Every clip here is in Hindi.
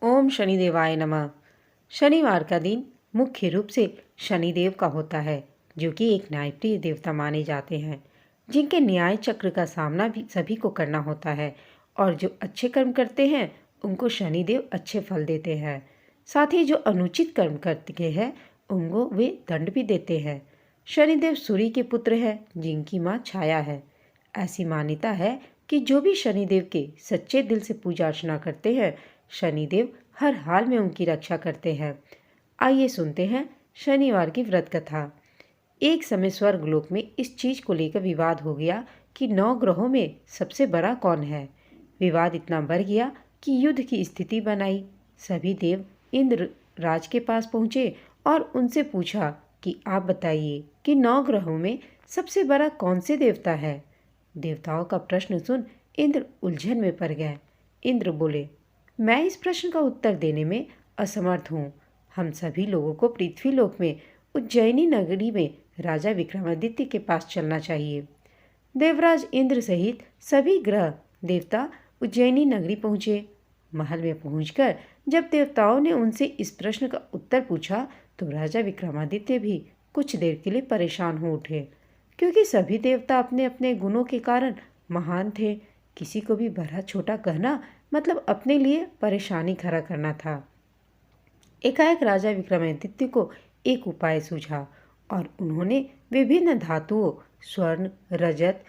ओम शनिदेवाय नमः। शनिवार का दिन मुख्य रूप से शनिदेव का होता है, जो कि एक न्यायप्रिय देवता माने जाते हैं, जिनके न्याय चक्र का सामना भी सभी को करना होता है और जो अच्छे कर्म करते हैं उनको शनिदेव अच्छे फल देते हैं। साथ ही जो अनुचित कर्म करते हैं उनको वे दंड भी देते हैं। शनिदेव सूर्य के पुत्र हैं, जिनकी माँ छाया है। ऐसी मान्यता है कि जो भी शनिदेव के सच्चे दिल से पूजा अर्चना करते हैं, शनिदेव हर हाल में उनकी रक्षा करते हैं। आइए सुनते हैं शनिवार की व्रत कथा। एक समय स्वर्गलोक में इस चीज को लेकर विवाद हो गया कि 9 ग्रहों में सबसे बड़ा कौन है। विवाद इतना बढ़ गया कि युद्ध की स्थिति बनाई। सभी देव इंद्र राज के पास पहुंचे और उनसे पूछा कि आप बताइए कि 9 ग्रहों में सबसे बड़ा कौन से देवता है। देवताओं का प्रश्न सुन इंद्र उलझन में पड़ गए। इंद्र बोले, मैं इस प्रश्न का उत्तर देने में असमर्थ हूँ। हम सभी लोगों को पृथ्वीलोक में उज्जैनी नगरी में राजा विक्रमादित्य के पास चलना चाहिए। देवराज इंद्र सहित सभी ग्रह देवता उज्जैनी नगरी पहुँचे। महल में पहुंचकर जब देवताओं ने उनसे इस प्रश्न का उत्तर पूछा तो राजा विक्रमादित्य भी कुछ देर के लिए परेशान हो उठे, क्योंकि सभी देवता अपने अपने गुणों के कारण महान थे। किसी को भी बड़ा छोटा कहना मतलब अपने लिए परेशानी खड़ा करना था। एकाएक राजा विक्रमादित्य को एक उपाय सूझा और उन्होंने विभिन्न धातुओं स्वर्ण, रजत,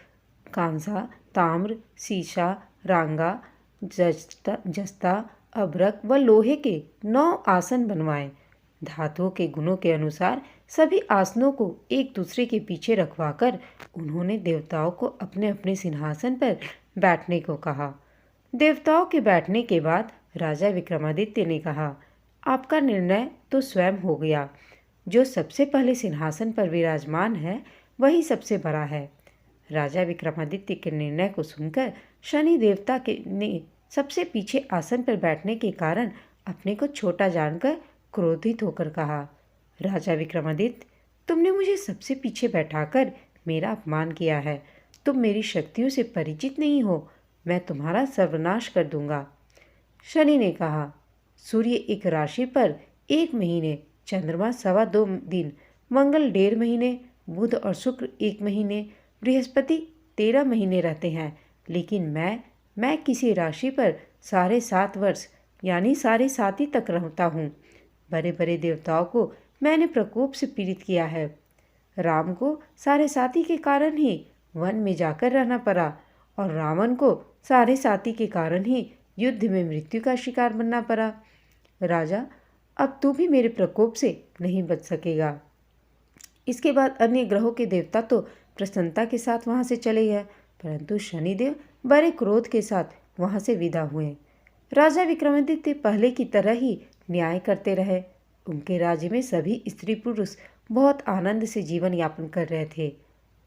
कांसा, ताम्र, सीसा, रांगा, जस्ता, अभ्रक व लोहे के 9 आसन बनवाए। धातुओं के गुणों के अनुसार सभी आसनों को एक दूसरे के पीछे रखवाकर उन्होंने देवताओं को अपने अपने सिंहासन पर बैठने को कहा। देवताओं के बैठने के बाद राजा विक्रमादित्य ने कहा, आपका निर्णय तो स्वयं हो गया। जो सबसे पहले सिंहासन पर विराजमान है वही सबसे बड़ा है। राजा विक्रमादित्य के निर्णय को सुनकर शनि देवता के ने सबसे पीछे आसन पर बैठने के कारण अपने को छोटा जानकर क्रोधित होकर कहा, राजा विक्रमादित्य, तुमने मुझे सबसे पीछे बैठाकर मेरा अपमान किया है। तुम मेरी शक्तियों से परिचित नहीं हो। मैं तुम्हारा सर्वनाश कर दूंगा। शनि ने कहा, सूर्य एक राशि पर 1 महीने, चंद्रमा 2.25 दिन, मंगल 1.5 महीने, बुध और शुक्र 1 महीने, बृहस्पति 13 महीने रहते हैं, लेकिन मैं किसी राशि पर 7.5 वर्ष यानी 7.5 तक रहता हूँ। बड़े बड़े देवताओं को मैंने प्रकोप से पीड़ित किया है। राम को 7.5 के कारण ही वन में जाकर रहना पड़ा और रावण को 7.5 के कारण ही युद्ध में मृत्यु का शिकार बनना पड़ा। राजा, अब तू भी मेरे प्रकोप से नहीं बच सकेगा। इसके बाद अन्य ग्रहों के देवता तो प्रसन्नता के साथ वहां से चले गए, परंतु शनिदेव बड़े क्रोध के साथ वहां से विदा हुए। राजा विक्रमादित्य पहले की तरह ही न्याय करते रहे। उनके राज्य में सभी स्त्री पुरुष बहुत आनंद से जीवन यापन कर रहे थे।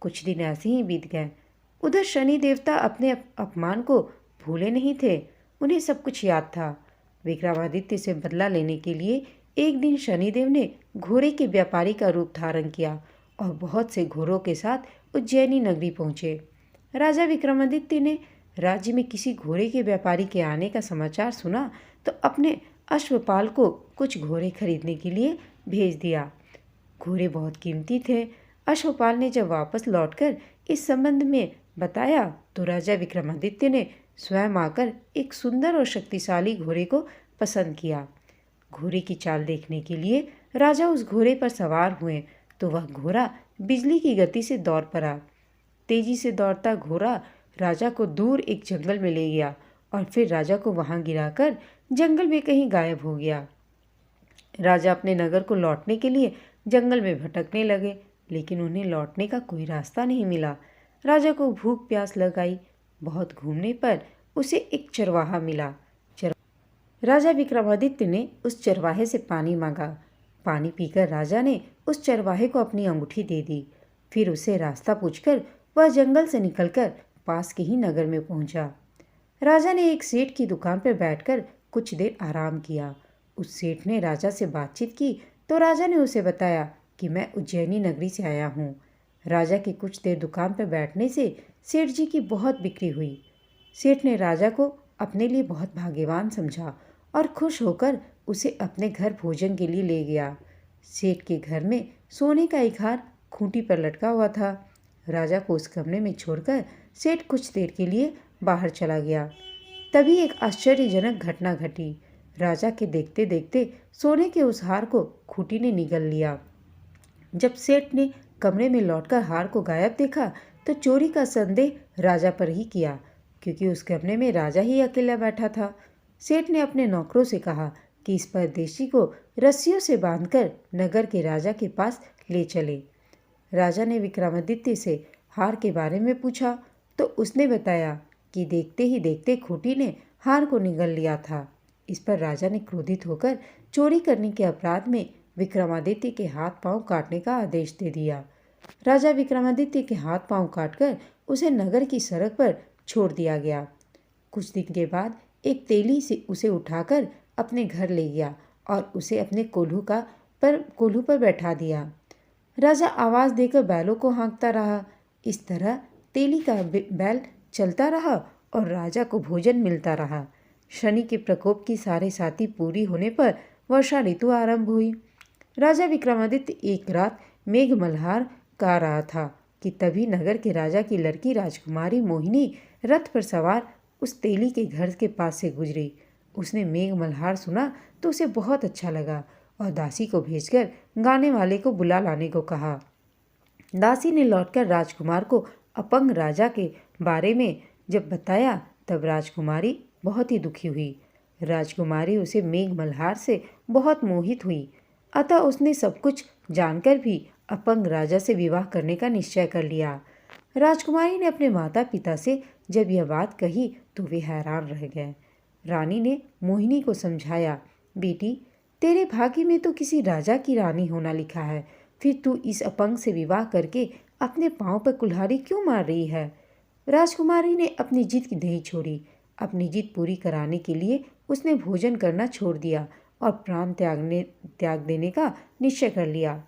कुछ दिन ऐसे ही बीत गए। उधर शनि देवता अपने अपमान को भूले नहीं थे। उन्हें सब कुछ याद था। विक्रमादित्य से बदला लेने के लिए एक दिन शनिदेव ने घोड़े के व्यापारी का रूप धारण किया और बहुत से घोड़ों के साथ उज्जैनी नगरी पहुंचे। राजा विक्रमादित्य ने राज्य में किसी घोड़े के व्यापारी के आने का समाचार सुना तो अपने अश्वपाल को कुछ घोड़े खरीदने के लिए भेज दिया। घोड़े बहुत कीमती थे। अश्वपाल ने जब वापस लौटकर इस संबंध में बताया तो राजा विक्रमादित्य ने स्वयं आकर एक सुंदर और शक्तिशाली घोड़े को पसंद किया। घोड़े की चाल देखने के लिए राजा उस घोड़े पर सवार हुए तो वह घोड़ा बिजली की गति से दौड़ पड़ा। तेजी से दौड़ता घोड़ा राजा को दूर एक जंगल में ले गया और फिर राजा को वहां गिराकर जंगल में कहीं गायब हो गया। राजा अपने नगर को लौटने के लिए जंगल में भटकने लगे, लेकिन उन्हें लौटने का कोई रास्ता नहीं मिला। राजा को भूख प्यास लग आई। बहुत घूमने पर उसे एक चरवाहा मिला। राजा विक्रमादित्य ने उस चरवाहे से पानी मांगा। पानी पीकर राजा ने उस चरवाहे को अपनी अंगूठी दे दी। फिर उसे रास्ता पूछकर वह जंगल से निकलकर पास के ही नगर में पहुंचा। राजा ने एक सेठ की दुकान पर बैठकर कुछ देर आराम किया। उस सेठ ने राजा से बातचीत की तो राजा ने उसे बताया कि मैं उज्जैनी नगरी से आया हूँ। राजा की कुछ देर दुकान पर बैठने से सेठ जी की बहुत बिक्री हुई। सेठ ने राजा को अपने लिए बहुत भाग्यवान समझा और खुश होकर उसे अपने घर भोजन के लिए ले गया। सेठ के घर में सोने का एक हार खूंटी पर लटका हुआ था। राजा को उस कमरे में छोड़कर सेठ कुछ देर के लिए बाहर चला गया। तभी एक आश्चर्यजनक घटना घटी। राजा के देखते देखते सोने के उस हार को खूंटी ने निगल लिया। जब सेठ ने कमरे में लौटकर हार को गायब देखा तो चोरी का संदेह राजा पर ही किया, क्योंकि उस कमरे में राजा ही अकेला बैठा था। सेठ ने अपने नौकरों से कहा कि इस परदेशी को रस्सियों से बांधकर नगर के राजा के पास ले चले। राजा ने विक्रमादित्य से हार के बारे में पूछा तो उसने बताया कि देखते ही देखते खूंटी ने हार को निगल लिया था। इस पर राजा ने क्रोधित होकर चोरी करने के अपराध में विक्रमादित्य के हाथ पांव काटने का आदेश दे दिया। राजा विक्रमादित्य के हाथ पांव काटकर उसे नगर की सड़क पर छोड़ दिया गया। कुछ दिन के बाद एक तेली से उसे उठाकर अपने घर ले गया और उसे अपने कोल्हू पर बैठा दिया। राजा आवाज़ देकर बैलों को हाँकता रहा। इस तरह तेली का बैल चलता रहा और राजा को भोजन मिलता रहा। शनि के प्रकोप की सारे साथी पूरी होने पर वर्षा ऋतु आरंभ हुई। राजा विक्रमादित्य एक रात मेघ मल्हार गा रहा था कि तभी नगर के राजा की लड़की राजकुमारी मोहिनी रथ पर सवार उस तेली के घर के पास से गुजरी। उसने मेघ मल्हार सुना तो उसे बहुत अच्छा लगा और दासी को भेजकर गाने वाले को बुला लाने को कहा। दासी ने लौटकर राजकुमार को अपंग राजा के बारे में जब बताया तब राजकुमारी बहुत ही दुखी हुई। राजकुमारी उसे मेघ मल्हार से बहुत मोहित हुई, अतः उसने सब कुछ जानकर भी अपंग राजा से विवाह करने का निश्चय कर लिया। राजकुमारी ने अपने माता पिता से जब यह बात कही तो वे हैरान रह गए। रानी ने मोहिनी को समझाया, बेटी तेरे भाग्य में तो किसी राजा की रानी होना लिखा है, फिर तू इस अपंग से विवाह करके अपने पांव पर कुल्हाड़ी क्यों मार रही है। राजकुमारी ने अपनी जिद नहीं छोड़ी। अपनी जिद पूरी कराने के लिए उसने भोजन करना छोड़ दिया और प्राण त्याग देने का निश्चय कर लिया।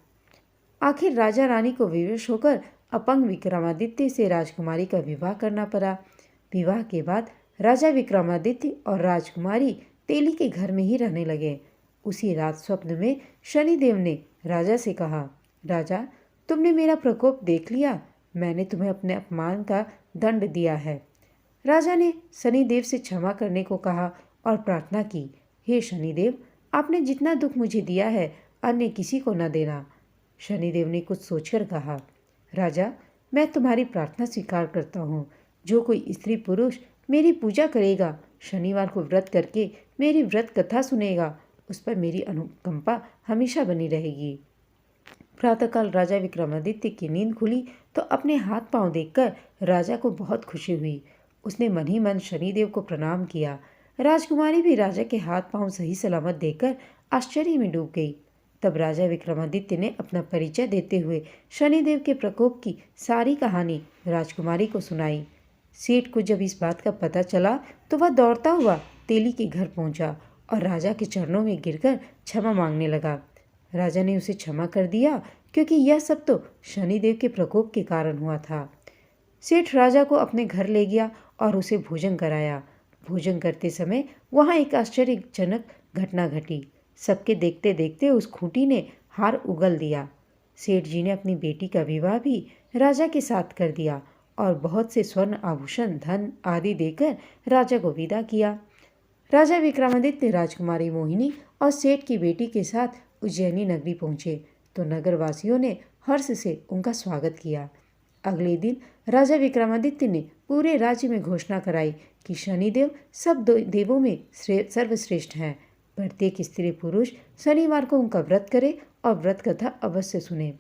आखिर राजा रानी को विवश होकर अपंग विक्रमादित्य से राजकुमारी का विवाह करना पड़ा। विवाह के बाद राजा विक्रमादित्य और राजकुमारी तेली के घर में ही रहने लगे। उसी रात स्वप्न में शनिदेव ने राजा से कहा, राजा तुमने मेरा प्रकोप देख लिया, मैंने तुम्हें अपने अपमान का दंड दिया है। राजा ने शनिदेव से क्षमा करने को कहा और प्रार्थना की, हे शनिदेव आपने जितना दुख मुझे दिया है अन्य किसी को न देना। शनिदेव ने कुछ सोचकर कहा, राजा मैं तुम्हारी प्रार्थना स्वीकार करता हूँ। जो कोई स्त्री पुरुष मेरी पूजा करेगा, शनिवार को व्रत करके मेरी व्रत कथा सुनेगा, उस पर मेरी अनुकंपा हमेशा बनी रहेगी। प्रातःकाल राजा विक्रमादित्य की नींद खुली तो अपने हाथ पांव देखकर राजा को बहुत खुशी हुई। उसने मन ही मन शनिदेव को प्रणाम किया। राजकुमारी भी राजा के हाथ पांव सही सलामत देखकर आश्चर्य में डूब गई। तब राजा विक्रमादित्य ने अपना परिचय देते हुए शनिदेव के प्रकोप की सारी कहानी राजकुमारी को सुनाई। सेठ को जब इस बात का पता चला तो वह दौड़ता हुआ तेली के घर पहुंचा और राजा के चरणों में गिरकर क्षमा मांगने लगा। राजा ने उसे क्षमा कर दिया क्योंकि यह सब तो शनिदेव के प्रकोप के कारण हुआ था। सेठ राजा को अपने घर ले गया और उसे भोजन कराया। भोजन करते समय वहाँ एक आश्चर्यजनक घटना घटी। सबके देखते देखते उस खूंटी ने हार उगल दिया। सेठ जी ने अपनी बेटी का विवाह भी राजा के साथ कर दिया और बहुत से स्वर्ण आभूषण धन आदि देकर राजा को विदा किया। राजा विक्रमादित्य राजकुमारी मोहिनी और सेठ की बेटी के साथ उज्जैनी नगरी पहुँचे तो नगरवासियों ने हर्ष से उनका स्वागत किया। अगले दिन राजा विक्रमादित्य ने पूरे राज्य में घोषणा कराई कि शनिदेव सब देवों में सर्वश्रेष्ठ हैं। प्रत्येक स्त्री पुरुष शनिवार को उनका व्रत करे और व्रत कथा अवश्य सुने।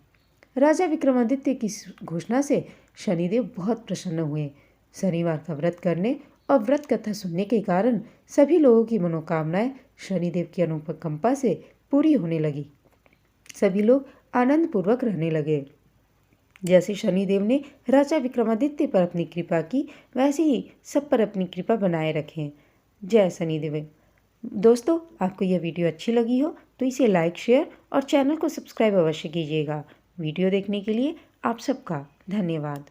राजा विक्रमादित्य की घोषणा से शनिदेव बहुत प्रसन्न हुए। शनिवार का व्रत करने और व्रत कथा सुनने के कारण सभी लोगों की मनोकामनाएं शनिदेव की अनुकंपा से पूरी होने लगी। सभी लोग आनंद पूर्वक रहने लगे। जैसे शनिदेव ने राजा विक्रमादित्य पर अपनी कृपा की, वैसे ही सब पर अपनी कृपा बनाए रखें। जय शनिदेव। दोस्तों, आपको यह वीडियो अच्छी लगी हो तो इसे लाइक, शेयर और चैनल को सब्सक्राइब अवश्य कीजिएगा। वीडियो देखने के लिए आप सबका धन्यवाद।